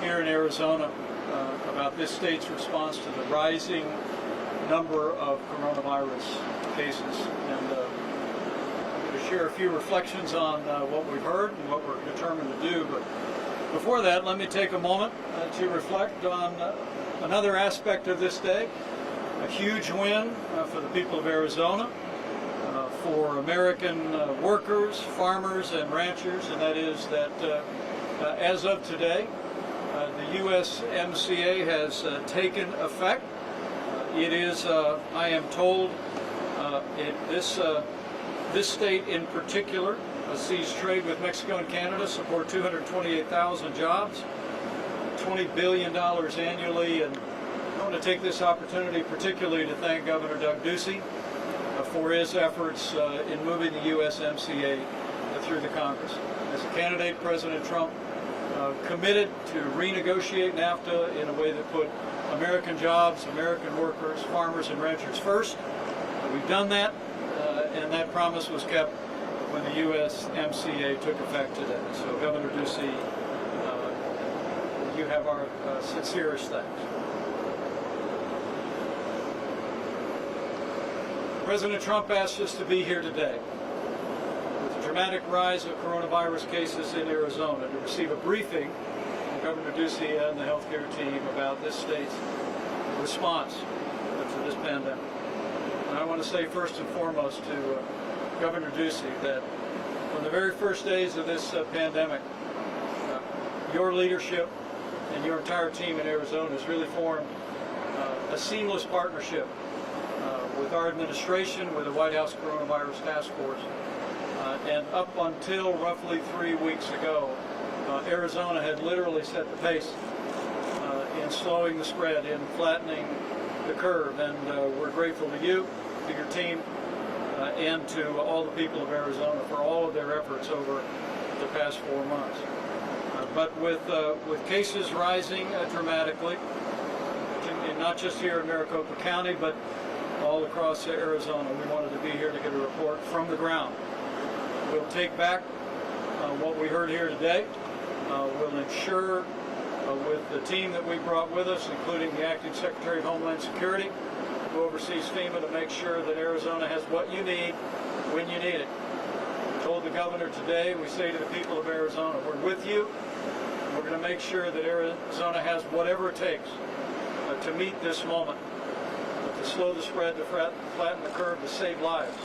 here in Arizona about this state's response to the rising number of coronavirus cases. And I'm going to share a few reflections on what we've heard and what we're determined to do. But before that, let me take a moment to reflect on another aspect of this day. A huge win for the people of Arizona, for American workers, farmers, and ranchers, and that is that as of today, the USMCA has taken effect. It is, I am told, this state in particular sees trade with Mexico and Canada support 228,000 jobs, $20 billion annually, and I want to take this opportunity particularly to thank Governor Doug Ducey for his efforts in moving the USMCA through the Congress. As a candidate, President Trump committed to renegotiate NAFTA in a way that put American jobs, American workers, farmers, and ranchers first. We've done that, and that promise was kept when the USMCA took effect today. So, Governor Ducey, you have our sincerest thanks. President Trump asked us to be here today with the dramatic rise of coronavirus cases in Arizona to receive a briefing from Governor Ducey and the healthcare team about this state's response to this pandemic. And I want to say first and foremost to Governor Ducey that from the very first days of this pandemic, your leadership and your entire team in Arizona has really formed a seamless partnership with our administration, with the White House Coronavirus Task Force. And up until roughly 3 weeks ago, Arizona had literally set the pace in slowing the spread, in flattening the curve. And we're grateful to you, to your team, and to all the people of Arizona for all of their efforts over the past 4 months. But with cases rising dramatically, not just here in Maricopa County, but all across Arizona, we wanted to be here to get a report from the ground. We'll take back what we heard here today. We'll ensure with the team that we brought with us, including the Acting Secretary of Homeland Security, who oversees FEMA, to make sure that Arizona has what you need when you need it. We told the governor today, we say to the people of Arizona, we're with you. We're going to make sure that Arizona has whatever it takes to meet this moment, to slow the spread, to flatten the curve, to save lives.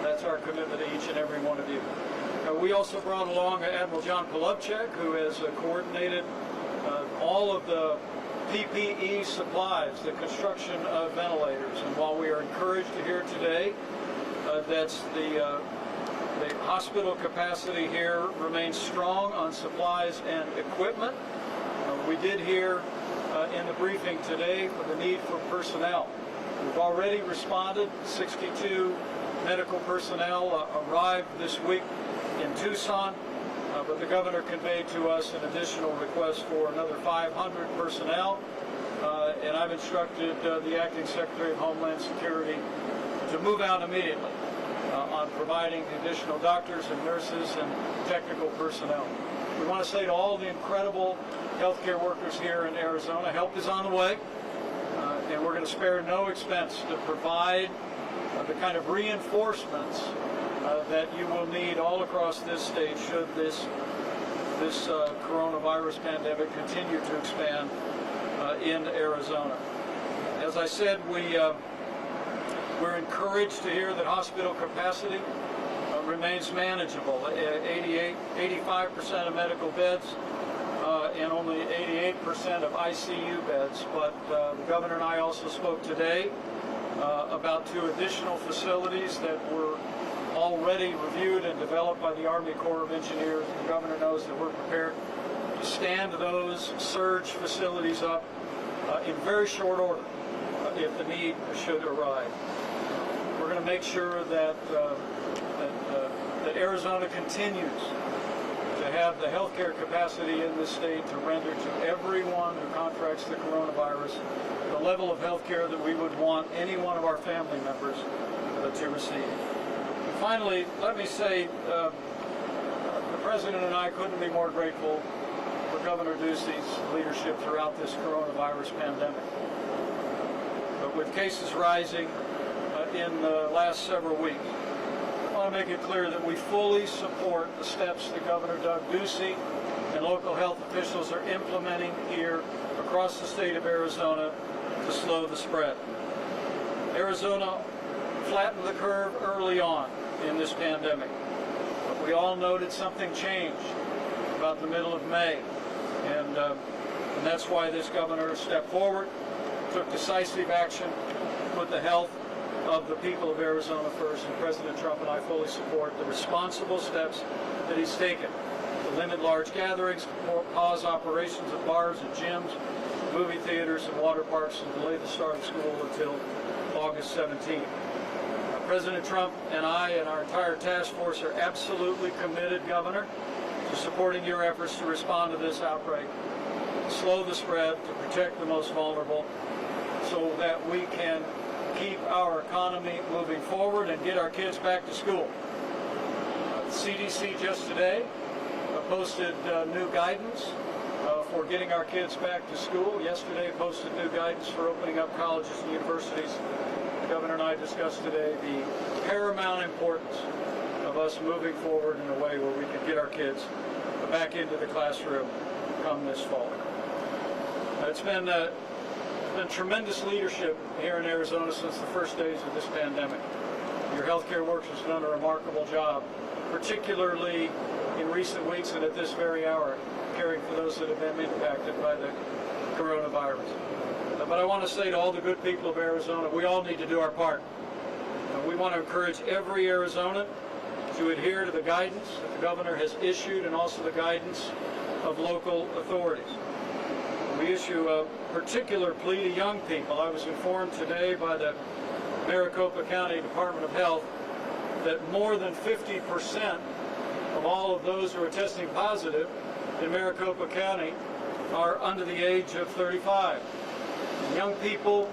That's our commitment to each and every one of you. We also brought along Admiral John Polovchek, who has coordinated all of the PPE supplies, the construction of ventilators. And while we are encouraged to hear today that the hospital capacity here remains strong on supplies and equipment, we did hear in the briefing today for the need for personnel. We've already responded. 62 medical personnel arrived this week in Tucson, but the governor conveyed to us an additional request for another 500 personnel, and I've instructed the Acting Secretary of Homeland Security to move out immediately on providing the additional doctors and nurses and technical personnel. We want to say to all the incredible healthcare workers here in Arizona, help is on the way, and we're going to spare no expense to provide the kind of reinforcements that you will need all across this state should this coronavirus pandemic continue to expand in Arizona. As I said, we're encouraged to hear that hospital capacity remains manageable. 85% of medical beds and only 88% of ICU beds. But the governor and I also spoke today about 2 additional facilities that were already reviewed and developed by the Army Corps of Engineers. The governor knows that we're prepared to stand those surge facilities up in very short order if the need should arise. We're going to make sure that Arizona continues to have the healthcare capacity in this state to render to everyone who contracts the coronavirus the level of healthcare that we would want any one of our family members to receive. And finally, let me say the President and I couldn't be more grateful for Governor Ducey's leadership throughout this coronavirus pandemic. But with cases rising in the last several weeks, I want to make it clear that we fully support the steps that Governor Doug Ducey and local health officials are implementing here across the state of Arizona to slow the spread. Arizona flattened the curve early on in this pandemic, but we all noted something changed about the middle of May, and that's why this governor stepped forward, took decisive action, put the health of the people of Arizona first, and President Trump and I fully support the responsible steps that he's taken to limit large gatherings, pause operations of bars and gyms, movie theaters and water parks, and delay the start of school until August 17th. President Trump and I and our entire task force are absolutely committed, Governor, to supporting your efforts to respond to this outbreak, to slow the spread, to protect the most vulnerable, so that we can keep our economy moving forward and get our kids back to school. The CDC just today posted new guidance for getting our kids back to school. Yesterday posted new guidance for opening up colleges and universities. The Governor and I discussed today the paramount importance of us moving forward in a way where we can get our kids back into the classroom come this fall. It's been tremendous leadership here in Arizona since the first days of this pandemic. Your healthcare workers have done a remarkable job, particularly in recent weeks and at this very hour, caring for those that have been impacted by the coronavirus. But I want to say to all the good people of Arizona, we all need to do our part. We want to encourage every Arizonan to adhere to the guidance that the governor has issued and also the guidance of local authorities. We issue a particular plea to young people. I was informed today by the Maricopa County Department of Health that more than 50% of all of those who are testing positive in Maricopa County are under the age of 35. Young people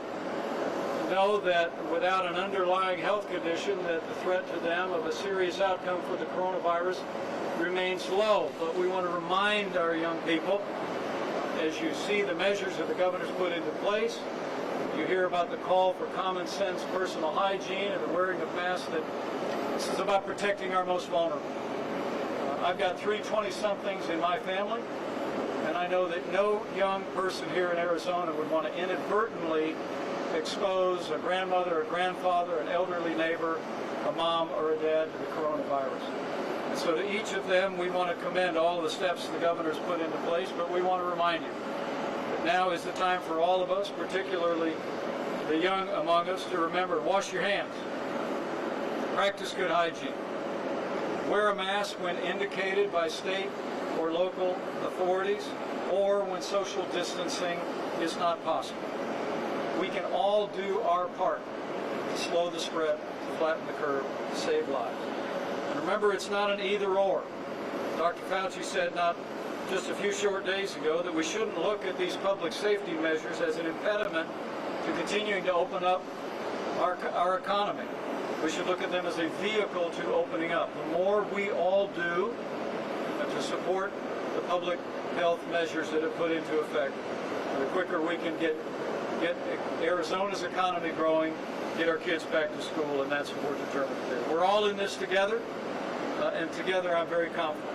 know that without an underlying health condition, that the threat to them of a serious outcome for the coronavirus remains low. But we want to remind our young people, as you see the measures that the governor's put into place, you hear about the call for common sense personal hygiene and the wearing of masks, that this is about protecting our most vulnerable. I've got 3 20-somethings in my family, and I know that no young person here in Arizona would want to inadvertently expose a grandmother, a grandfather, an elderly neighbor, a mom, or a dad to the coronavirus. And so to each of them, we want to commend all the steps the governor's put into place, but we want to remind you that now is the time for all of us, particularly the young among us, to remember, wash your hands, practice good hygiene, wear a mask when indicated by state or local authorities, or when social distancing is not possible. We can all do our part to slow the spread, to flatten the curve, to save lives. And remember, it's not an either-or. Dr. Fauci said not just a few short days ago that we shouldn't look at these public safety measures as an impediment to continuing to open up our economy. We should look at them as a vehicle to opening up. The more we all do to support the public health measures that have put into effect, the quicker we can get Arizona's economy growing, get our kids back to school, and that's what we're determined to do. We're all in this together, and together I'm very confident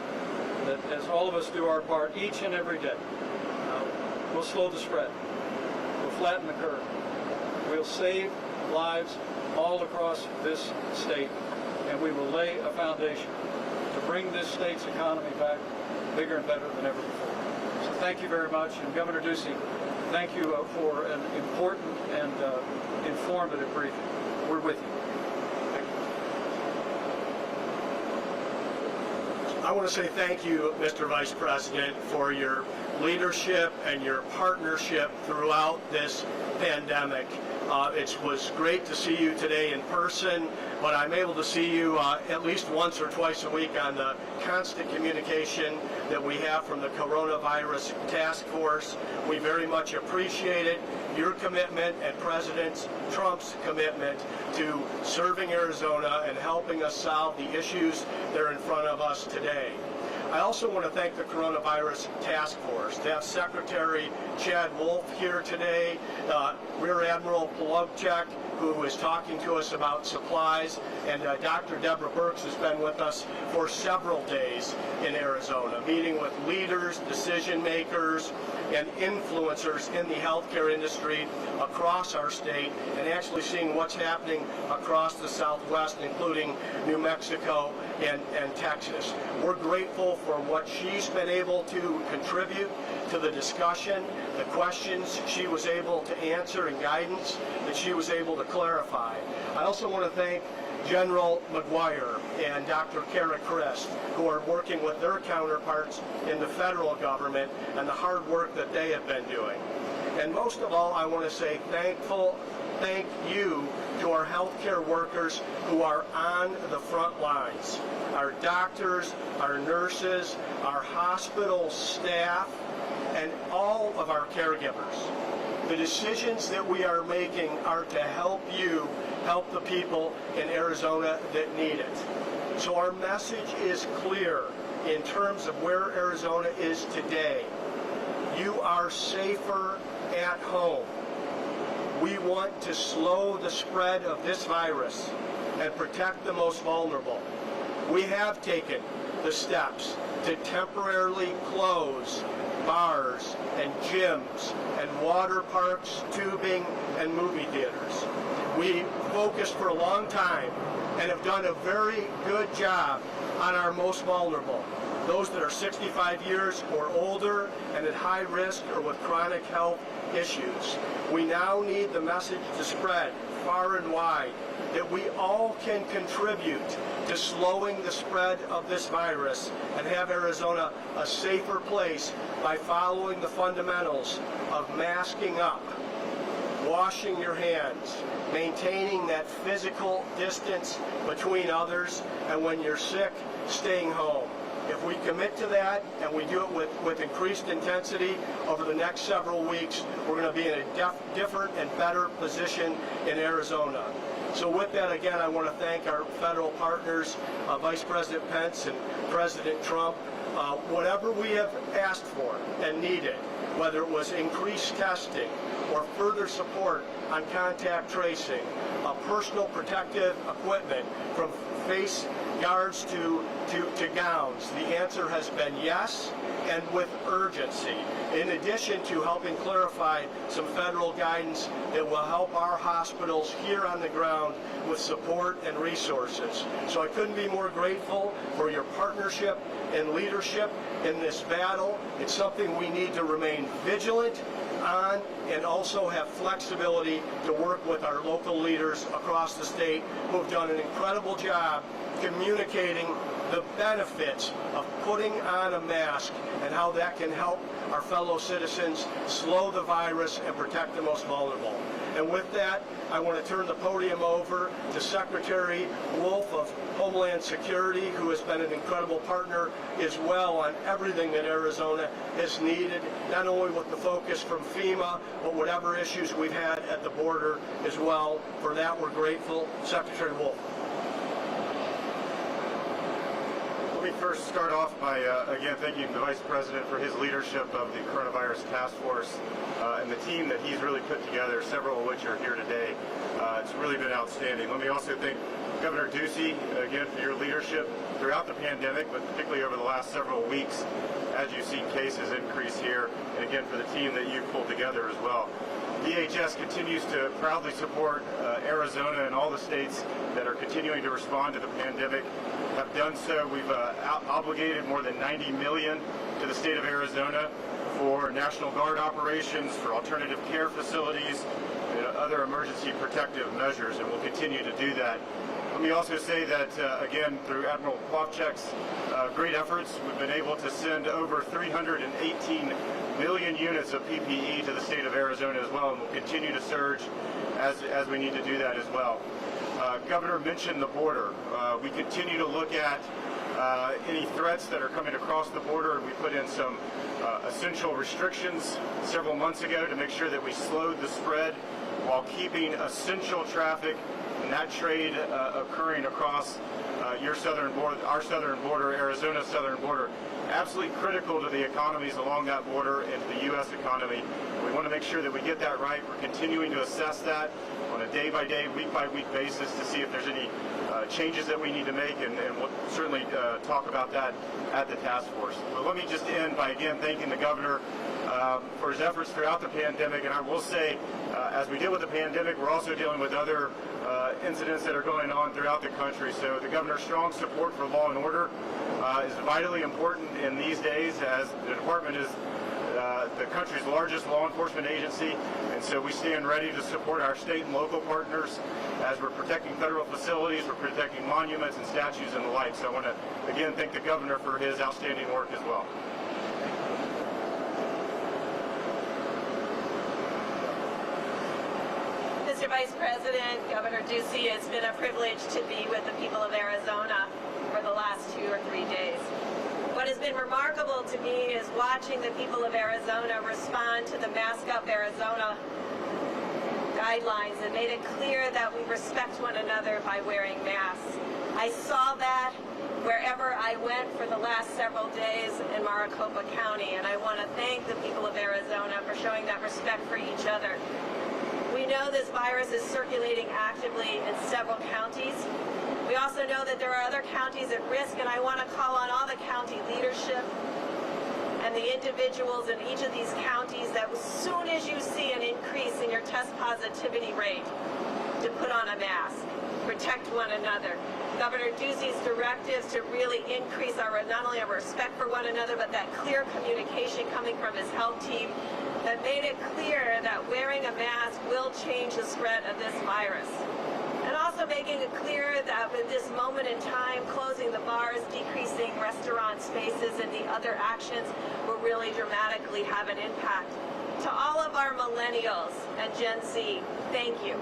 that as all of us do our part each and every day, we'll slow the spread, we'll flatten the curve, we'll save lives all across this state, and we will lay a foundation to bring this state's economy back bigger and better than ever before. So thank you very much, and Governor Ducey, thank you for an important and informative briefing. We're with you. Thank you. I want to say thank you, Mr. Vice President, for your leadership and your partnership throughout this pandemic. It was great to see you today in person. but I'm able to see you at least once or twice a week on the constant communication that we have from the Coronavirus Task Force. We very much appreciate it, your commitment and President Trump's commitment to serving Arizona and helping us solve the issues that are in front of us today. I also want to thank the Coronavirus Task Force. To have Secretary Chad Wolf here today, Rear Admiral Polowchek, who is talking to us about supplies, and Dr. Deborah Birx has been with us for several days in Arizona, meeting with leaders, decision makers, and influencers in the healthcare industry across our state, and actually seeing what's happening across the Southwest, including New Mexico and Texas. We're grateful for what she's been able to contribute to the discussion, the questions she was able to answer, and guidance that she was able to clarify. I also want to thank General McGuire and Dr. Kara Christ, who are working with their counterparts in the federal government and the hard work that they have been doing. And most of all, I want to say thank you to our healthcare workers who are on the front lines. Our doctors, our nurses, our hospital staff, and all of our caregivers. The decisions that we are making are to help you, help the people in Arizona that need it. So our message is clear in terms of where Arizona is today. You are safer at home. We want to slow the spread of this virus and protect the most vulnerable. We have taken the steps to temporarily close bars and gyms and water parks, tubing, and movie theaters. We focused for a long time and have done a very good job on our most vulnerable, those that are 65 years or older and at high risk or with chronic health issues. We now need the message to spread far and wide that we all can contribute to slowing the spread of this virus and have Arizona a safer place by following the fundamentals of masking up, washing your hands, maintaining that physical distance between others, and when you're sick, staying home. If we commit to that and we do it with increased intensity over the next several weeks, we're going to be in a different and better position in Arizona. So with that, again, I want to thank our federal partners, Vice President Pence and President Trump. Whatever we have asked for and needed, whether it was increased testing or further support on contact tracing, personal protective equipment from face guards to gowns, the answer has been yes, and with urgency, in addition to helping clarify some federal guidance that will help our hospitals here on the ground with support and resources. So I couldn't be more grateful for your partnership and leadership in this battle. It's something we need to remain vigilant on and also have flexibility to work with our local leaders across the state who have done an incredible job communicating the benefits of putting on a mask and how that can help our fellow citizens slow the virus and protect the most vulnerable. And with that, I want to turn the podium over to Secretary Wolf of Homeland Security, who has been an incredible partner as well on everything that Arizona has needed, not only with the focus from FEMA, but whatever issues we've had at the border as well. For that, we're grateful. Secretary Wolf. Let me first start off by, again, thanking the Vice President for his leadership of the Coronavirus Task Force and the team that he's really put together, several of which are here today. It's really been outstanding. Let me also thank Governor Ducey, again, for your leadership throughout the pandemic, but particularly over the last several weeks as you've seen cases increase here, and again, for the team that you've pulled together as well. DHS continues to proudly support Arizona and all the states that are continuing to respond to the pandemic. Have done so. We've obligated more than $90 million to the state of Arizona for National Guard operations, for alternative care facilities, and other emergency protective measures, and we'll continue to do that. Let me also say that, again, through Admiral Polowchek's great efforts, we've been able to send over 318 million units of PPE to the state of Arizona as well, and we'll continue to surge as we need to do that as well. Governor mentioned the border. We continue to look at any threats that are coming across the border, and we put in some essential restrictions several months ago to make sure that we slowed the spread while keeping essential traffic and that trade occurring across your southern border, our southern border, Arizona's southern border. Absolutely critical to the economies along that border and to the U.S. economy. We want to make sure that we get that right. We're continuing to assess that on a day-by-day, week-by-week basis to see if there's any changes that we need to make, and we'll certainly talk about that at the task force. But let me just end by again thanking the governor for his efforts throughout the pandemic. And I will say, as we deal with the pandemic, we're also dealing with other incidents that are going on throughout the country. So the governor's strong support for law and order is vitally important in these days, as the department is the country's largest law enforcement agency, and so we stand ready to support our state and local partners as we're protecting federal facilities, we're protecting monuments and statues and the like. So I want to again thank the governor for his outstanding work as well. Mr. Vice President, Governor Ducey, it's been a privilege to be with the people of Arizona for the last 2 or 3 days. What has been remarkable to me is watching the people of Arizona respond to the Mask Up Arizona guidelines and made it clear that we respect one another by wearing masks. I saw that wherever I went for the last several days in Maricopa County, and I want to thank the people of Arizona for showing that respect for each other. We know this virus is circulating actively in several counties. We also know that there are other counties at risk, and I want to call on all the county leadership and the individuals in each of these counties that as soon as you see an increase in your test positivity rate, to put on a mask, protect one another. Governor Ducey's directives to really increase not only our respect for one another, but that clear communication coming from his health team that made it clear that wearing a mask will change the spread of this virus. And also making it clear that with this moment in time, closing the bars, decreasing restaurant spaces, and the other actions will really dramatically have an impact. To all of our millennials and Gen Z, thank you.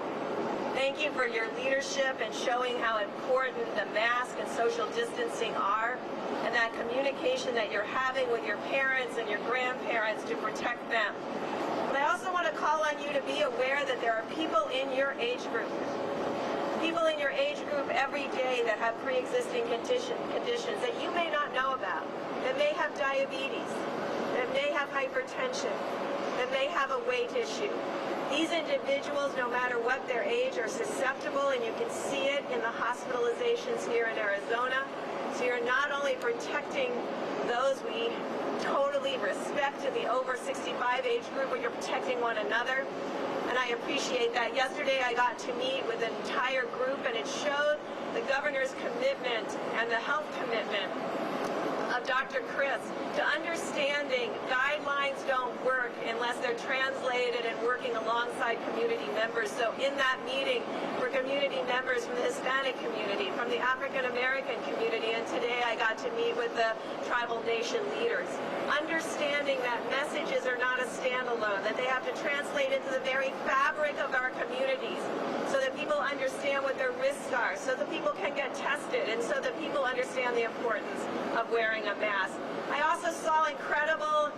Thank you for your leadership and showing how important the mask and social distancing are, and that communication that you're having with your parents and your grandparents to protect them. But I also want to call on you to be aware that there are people in your age group every day that have pre-existing conditions that you may not know about, that may have diabetes, that may have hypertension, that may have a weight issue. These individuals, no matter what their age, are susceptible, and you can see it in the hospitalizations here in Arizona. So you're not only protecting those we totally respect in the over 65 age group, but you're protecting one another. And I appreciate that. Yesterday I got to meet with an entire group, and it showed the governor's commitment and the health commitment of Dr. Chris to understanding guidelines don't work unless they're translated and working alongside community members. So in that meeting were community members from the Hispanic community, from the African American community, and today I got to meet with the tribal nation leaders. Understanding that messages are not a standalone, that they have to translate into the very fabric of our communities so that people understand what their risks are, so that people can get tested, and so that people understand the importance of wearing a mask. I also saw incredible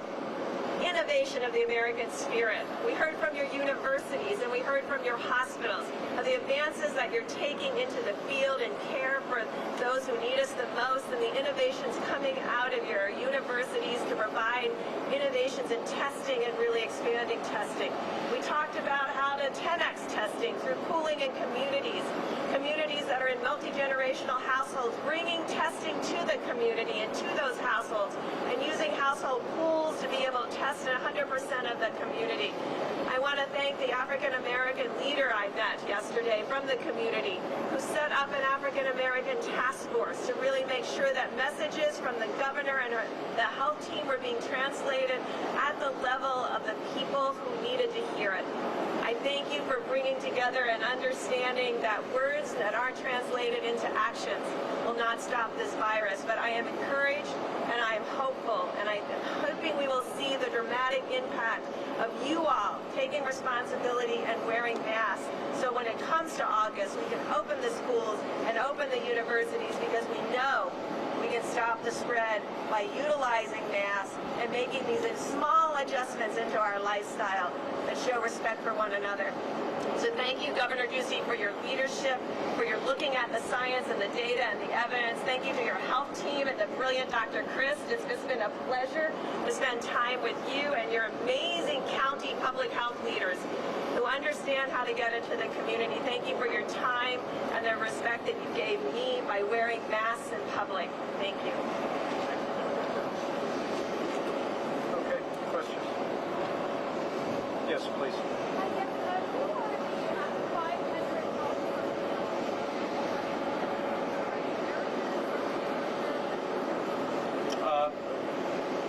innovation of the American spirit. We heard from your universities and we heard from your hospitals of the advances that you're taking into the field and care for those who need us the most, and the innovations coming out of your universities to provide innovations in testing and really expanding testing. We talked about how to 10x testing through pooling in communities that are in multi-generational households, bringing testing to the community and to those households, and using household pools to be able to test 100% of the community. I want to thank the African American leader I met yesterday from the community, who set up an African American task force to really make sure that messages from the governor and the health team were being translated at the level of the people who needed to hear it. I thank you for bringing together an understanding that words that aren't translated into actions will not stop this virus. But I am encouraged and I am hopeful, and I am hoping we will see the dramatic impact of you all taking responsibility and wearing masks. So when it comes months to August, we can open the schools and open the universities because we know we can stop the spread by utilizing masks and making these small adjustments into our lifestyle that show respect for one another. So thank you, Governor Ducey, for your leadership, for your looking at the science and the data and the evidence. Thank you to your health team and the brilliant Dr. Christ. It's just been a pleasure to spend time with you and your amazing county public health leaders who understand how to get into the community. Thank you for your time and the respect that you gave me by wearing masks in public. Thank you. Okay, questions? Yes, please.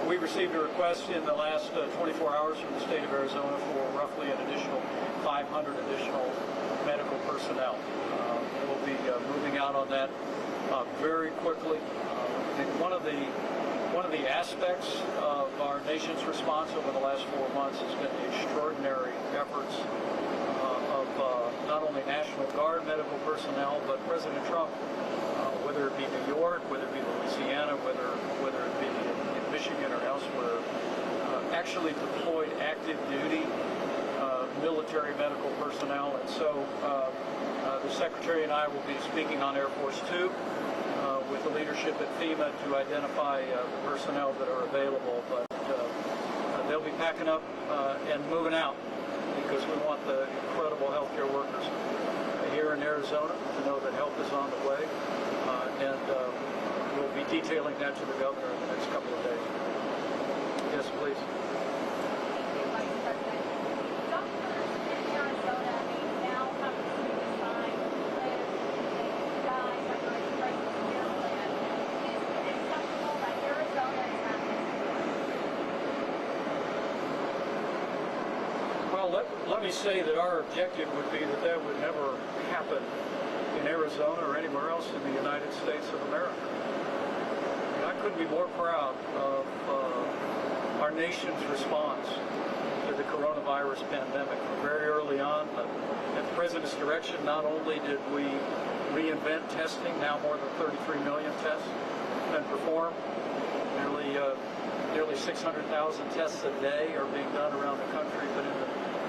We received a request in the last 24 hours from the state of Arizona for roughly an additional 500 additional medical personnel. We'll be moving out on that very quickly. I think one of the aspects of our nation's response over the last 4 months has been the extraordinary efforts of not only National Guard medical personnel, but President Trump, whether it be New York, whether it be Louisiana, whether it be Michigan or elsewhere, actually deployed active duty military medical personnel. And so the Secretary and I will be speaking on Air Force 2 with the leadership at FEMA to identify the personnel that are available. But they'll be packing up and moving out because we want the incredible healthcare workers here in Arizona to know that help is on the way. And we'll be detailing that to the governor in the next couple of days. Yes, please. Vice President. Doctors in Arizona may now have to sign guys like our crisis care plan. Is it acceptable that Arizona is not Well, let me say that our objective would be that would never happen in Arizona or anywhere else in the United States of America. And I couldn't be more proud of our nation's response to the coronavirus pandemic. From very early on, at the President's direction, not only did we reinvent testing, now more than 33 million tests have been performed, nearly 600,000 tests a day are being done around the country, but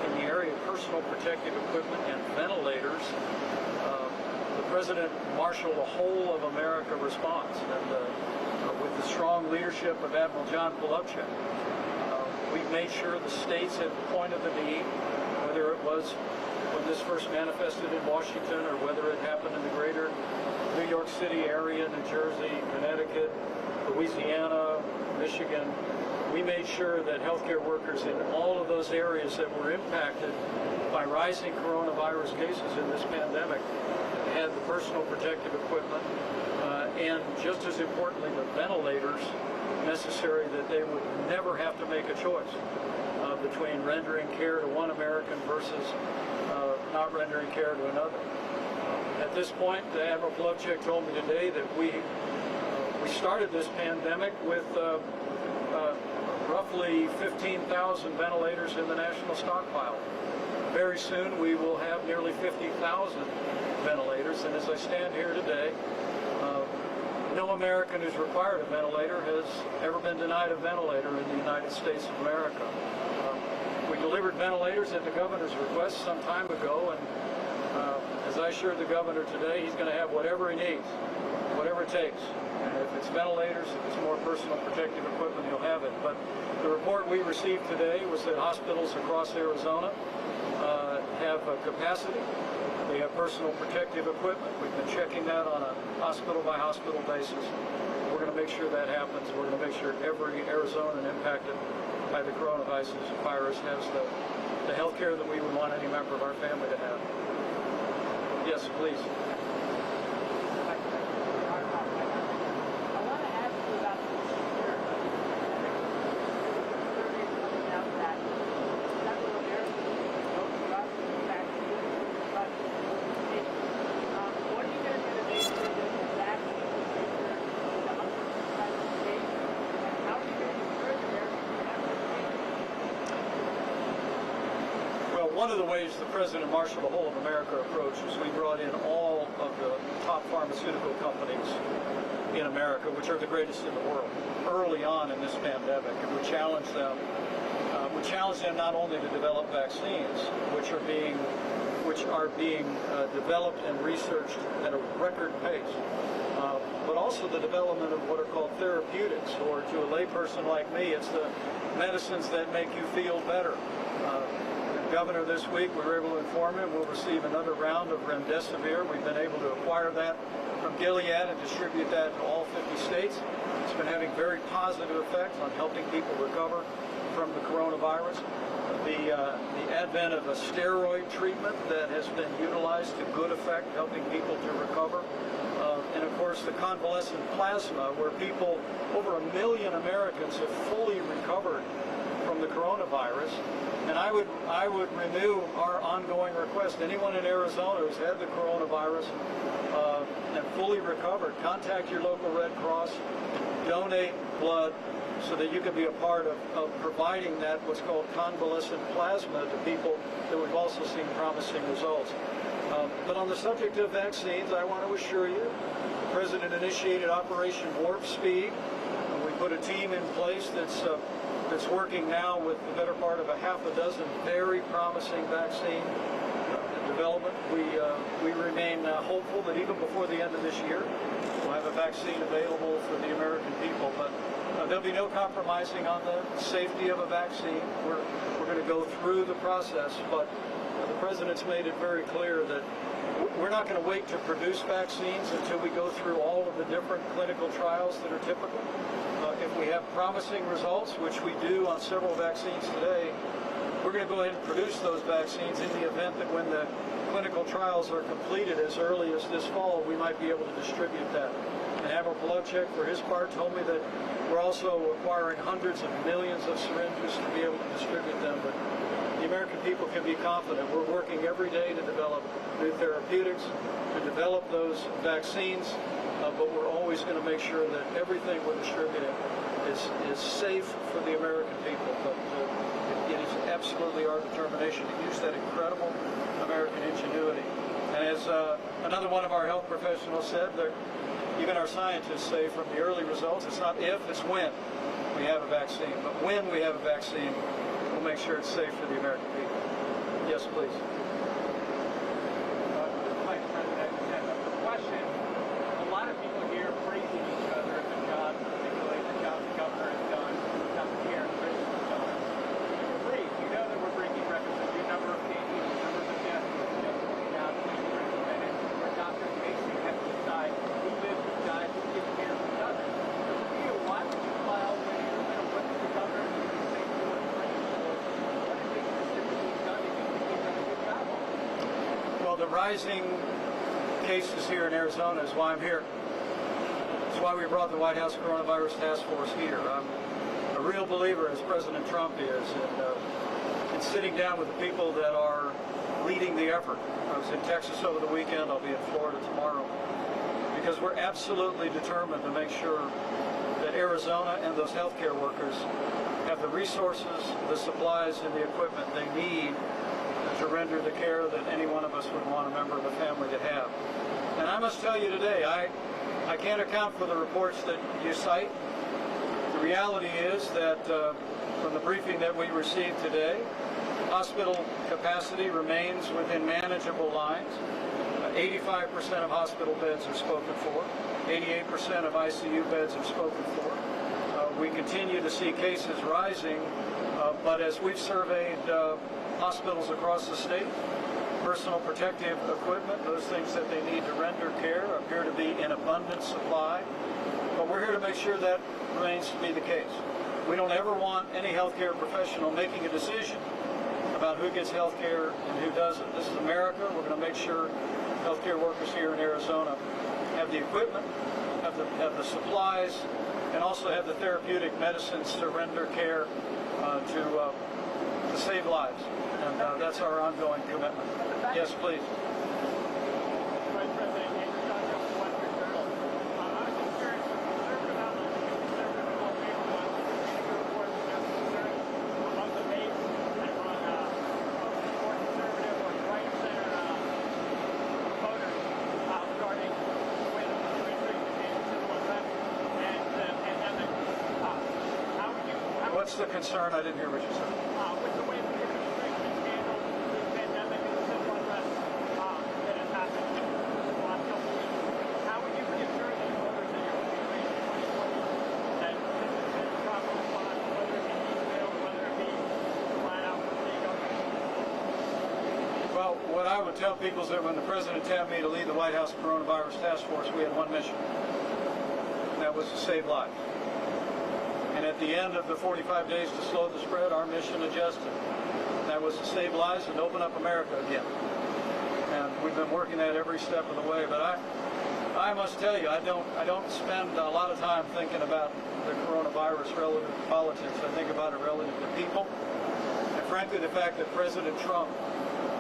in the area of personal protective equipment and ventilators, the President marshaled a whole of America response, and with the strong leadership of Admiral John Polubchek, we've made sure the states at the point of the need, whether it was when this first manifested in Washington or whether it happened in the greater New York City area, New Jersey, Connecticut, Louisiana, Michigan, we made sure that healthcare workers in all of those areas that were impacted by rising coronavirus cases in this pandemic had the personal protective equipment and, just as importantly, the ventilators necessary that they would never have to make a choice between rendering care to one American versus not rendering care to another. At this point, Admiral Polubchek told me today that we started this pandemic with roughly 15,000 ventilators in the national stockpile. Very soon we will have nearly 50,000 ventilators, and as I stand here today, no American who's required a ventilator has ever been denied a ventilator in the United States of America. We delivered ventilators at the governor's request some time ago, and as I assured the governor today, he's going to have whatever he needs, whatever it takes. And if it's ventilators, if it's more personal protective equipment, he'll have it. But the report we received today was that hospitals across Arizona have capacity. They have personal protective equipment. We've been checking that on a hospital-by-hospital basis. We're going to make sure that happens. We're going to make sure every Arizonan impacted by the coronavirus has the health care that we would want any member of our family to have. Yes, please. one of the ways the President marshaled the whole of America approach was we brought in all of the top pharmaceutical companies in America, which are the greatest in the world, early on in this pandemic, and we challenged them. We challenged them not only to develop vaccines, which are being developed and researched at a record pace, but also the development of what are called therapeutics, or to a layperson like me, it's the medicines that make you feel better. The governor this week, we were able to inform him we'll receive another round of remdesivir. We've been able to acquire that from Gilead and distribute that to all 50 states. It's been having very positive effects on helping people recover from the coronavirus. The advent of a steroid treatment that has been utilized to good effect, helping people to recover. And of course the convalescent plasma, where people, over 1 million Americans, have fully recovered from the coronavirus. And I would renew our ongoing request. Anyone in Arizona who's had the coronavirus and fully recovered, contact your local Red Cross, donate blood, so that you can be a part of providing that what's called convalescent plasma to people that we've also seen promising results. But on the subject of vaccines, I want to assure you, the President initiated Operation Warp Speed. We put a team in place that's working now with the better part of a half a dozen very promising vaccine development. We remain hopeful that even before the end of this year, we'll have a vaccine available for the American people. But there'll be no compromising on the safety of a vaccine. We're going to go through the process, but the President's made it very clear that we're not going to wait to produce vaccines until we go through all of the different clinical trials that are typical. If we have promising results, which we do on several vaccines today, we're going to go ahead and produce those vaccines in the event that when the clinical trials are completed as early as this fall, we might be able to distribute that. And Admiral Polowczyk, for his part, told me that we're also acquiring hundreds of millions of syringes to be able to distribute them. But the American people can be confident. We're working every day to develop new therapeutics, to develop those vaccines, but we're always going to make sure that everything we're distributing is safe for the American people. But it is absolutely our determination to use that incredible American ingenuity. And as another one of our health professionals said, even our scientists say from the early results, it's not if, it's when we have a vaccine. But when we have a vaccine, we'll make sure it's safe for the American people. Yes, please. Vice President, a question. A lot of people here praising each other at the job, particularly the job the governor has done, the job the care and Chris has done. You know that we're breaking records with the number of cases, the numbers of deaths, now prevented, where doctors basically have to decide who lives, who dies, who gets care, who doesn't. So for you, why would you file when you're going to what the governor is going to say to us, what is it specifically done to you to keep a good job on? Well, the rising cases here in Arizona is why I'm here. It's why we brought the White House Coronavirus Task Force here. I'm a real believer, as President Trump is, in sitting down with the people that are leading the effort. I was in Texas over the weekend. I'll be in Florida tomorrow. Because we're absolutely determined to make sure that Arizona and those healthcare workers have the resources, the supplies, and the equipment they need to render the care that any one of us would want a member of the family to have. And I must tell you today, I can't account for the reports that you cite. The reality is that from the briefing that we received today, hospital capacity remains within manageable lines. 85% of hospital beds are spoken for. 88% of ICU beds are spoken for. We continue to see cases rising, but as we've surveyed hospitals across the state, personal protective equipment, those things that they need to render care, appear to be in abundant supply. But we're here to make sure that remains to be the case. We don't ever want any healthcare professional making a decision about who gets healthcare and who doesn't. This is America. We're going to make sure healthcare workers here in Arizona have the equipment, have the supplies, and also have the therapeutic medicines to render care to save lives. And that's our ongoing commitment. Yes, please. Vice President, Andrew Johnson from the Wall Street Journal. I'm just curious, conservative outlets, conservative and more favorable ones, reports about concerns among the base that run most important What's the concern? I didn't hear what you said. With the way the administration has handled this pandemic and the civil unrest that has happened in the last couple of weeks, how would you reassure the voters that you're going to be raising 2020 that this has been a proper response, whether it be email, whether it be flat out from the government? Well, what I would tell people is that when the president tapped me to lead the White House Coronavirus Task Force, we had one mission. And that was to save lives. And at the end of the 45 days to slow the spread, our mission adjusted. That was to save lives and open up America again. And we've been working that every step of the way. But I must tell you, I don't spend a lot of time thinking about the coronavirus relative to politics. I think about it relative to people. And frankly, the fact that President Trump,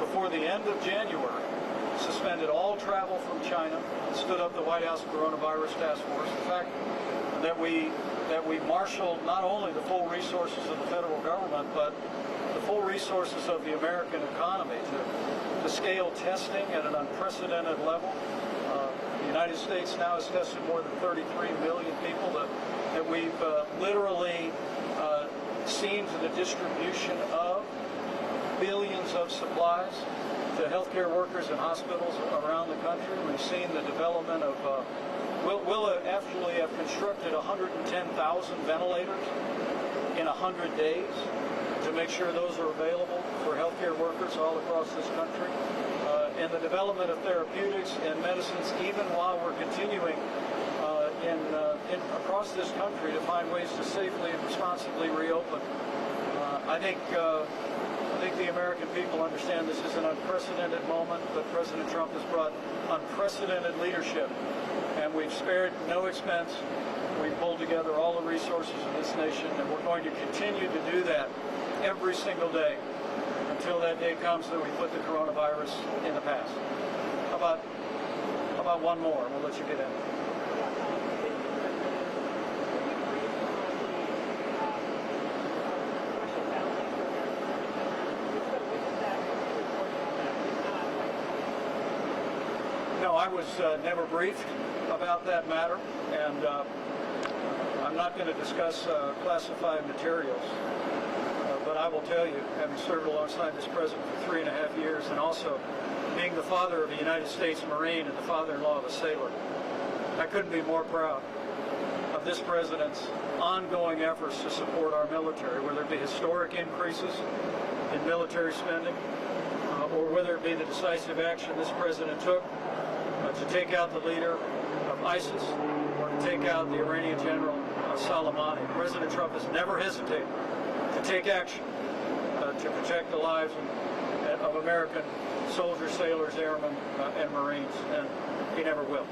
before the end of January, suspended all travel from China, stood up the White House Coronavirus Task Force. The fact that we marshaled not only the full resources of the federal government, but the full resources of the American economy to scale testing at an unprecedented level. The United States now has tested more than 33 million people, that we've literally seen to the distribution of billions of supplies to healthcare workers in hospitals around the country. We've seen the development of we'll actually have constructed 110,000 ventilators in 100 days to make sure those are available for healthcare workers all across this country. And the development of therapeutics and medicines, even while we're continuing across this country to find ways to safely and responsibly reopen. I think the American people understand this is an unprecedented moment, but President Trump has brought unprecedented leadership. And we've spared no expense. We've pulled together all the resources of this nation, and we're going to continue to do that every single day until that day comes that we put the coronavirus in the past. How about one more? We'll let you get in. No, I was never briefed about that matter, and I'm not going to discuss classified materials. But I will tell you, having served alongside this president for 3.5 years, and also being the father of a United States Marine and the father-in-law of a sailor, I couldn't be more proud of this president's ongoing efforts to support our military, whether it be historic increases in military spending, or whether it be the decisive action this president took to take out the leader of ISIS, or to take out the Iranian general Soleimani. President Trump has never hesitated to take action to protect the lives of American soldiers, sailors, airmen, and Marines, and he never will.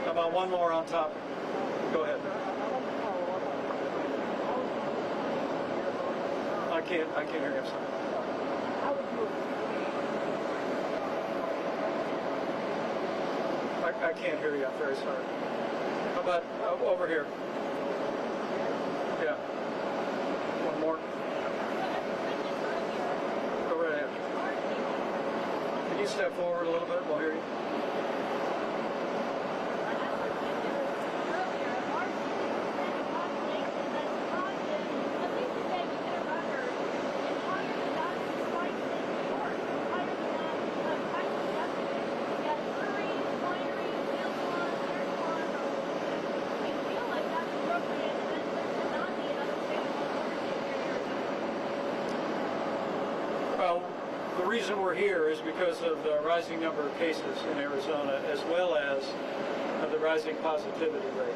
How about one more on topic? Go ahead. I can't hear you. I'm sorry. I can't hear you. I'm very sorry. How about over here? Yeah. One more. Go right ahead. Can you step forward a little bit? We'll hear you. Well, the reason we're here is because of the rising number of cases in Arizona, as well as the rising positivity rate.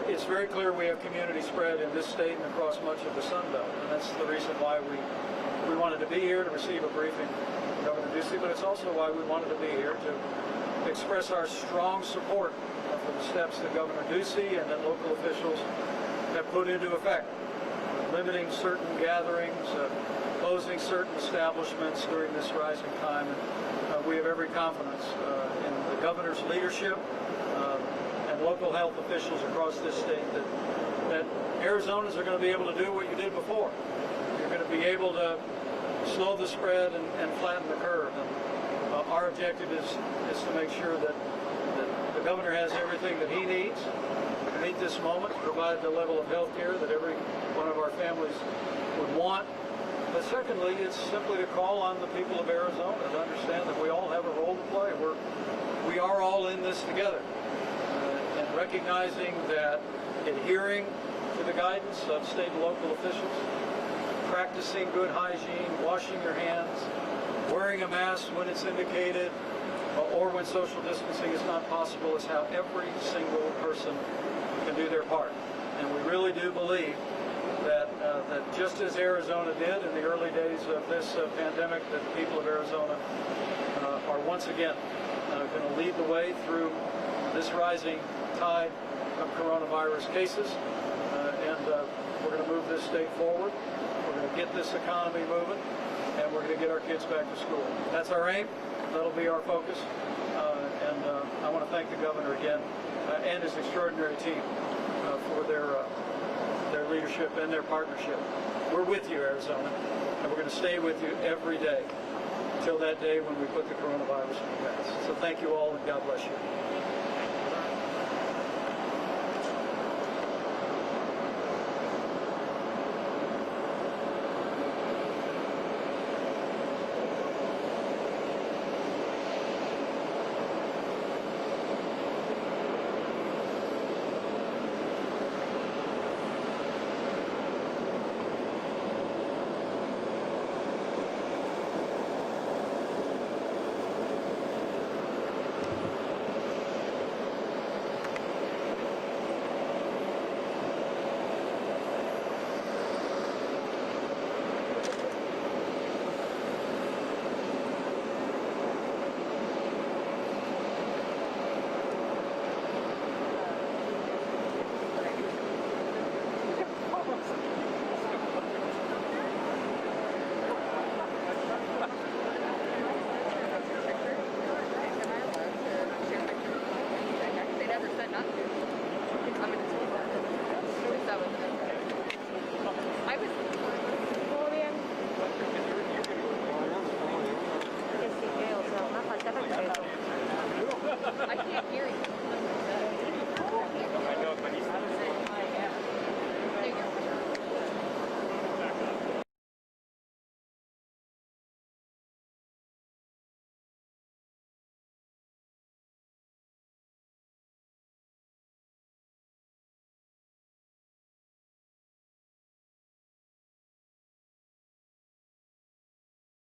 It's very clear we have community spread in this state and across much of the Sun Belt, and that's the reason why we wanted to be here to receive a briefing from Governor Ducey, but it's also why we wanted to be here to express our strong support for the steps that Governor Ducey and that local officials have put into effect, limiting certain gatherings, closing certain establishments during this rising time. And we have every confidence in the governor's leadership and local health officials across this state that Arizonans are going to be able to do what you did before. You're going to be able to slow the spread and flatten the curve. And our objective is to make sure that the governor has everything that he needs meet this moment, to provide the level of health care that every one of our families would want. But secondly, it's simply to call on the people of Arizona to understand that we all have a role to play. We are all in this together. And recognizing that adhering to the guidance of state and local officials, practicing good hygiene, washing your hands, wearing a mask when it's indicated, or when social distancing is not possible, is how every single person can do their part. And we really do believe that just as Arizona did in the early days of this pandemic, that the people of Arizona are once again going to lead the way through this rising tide of coronavirus cases. And we're going to move this state forward. We're going to get this economy moving, and we're going to get our kids back to school. That's our aim. That'll be our focus. And I want to thank the governor again and his extraordinary team for their leadership and their partnership. We're with you, Arizona, and we're going to stay with you every day until that day when we put the coronavirus in the past. So thank you all, and God bless you.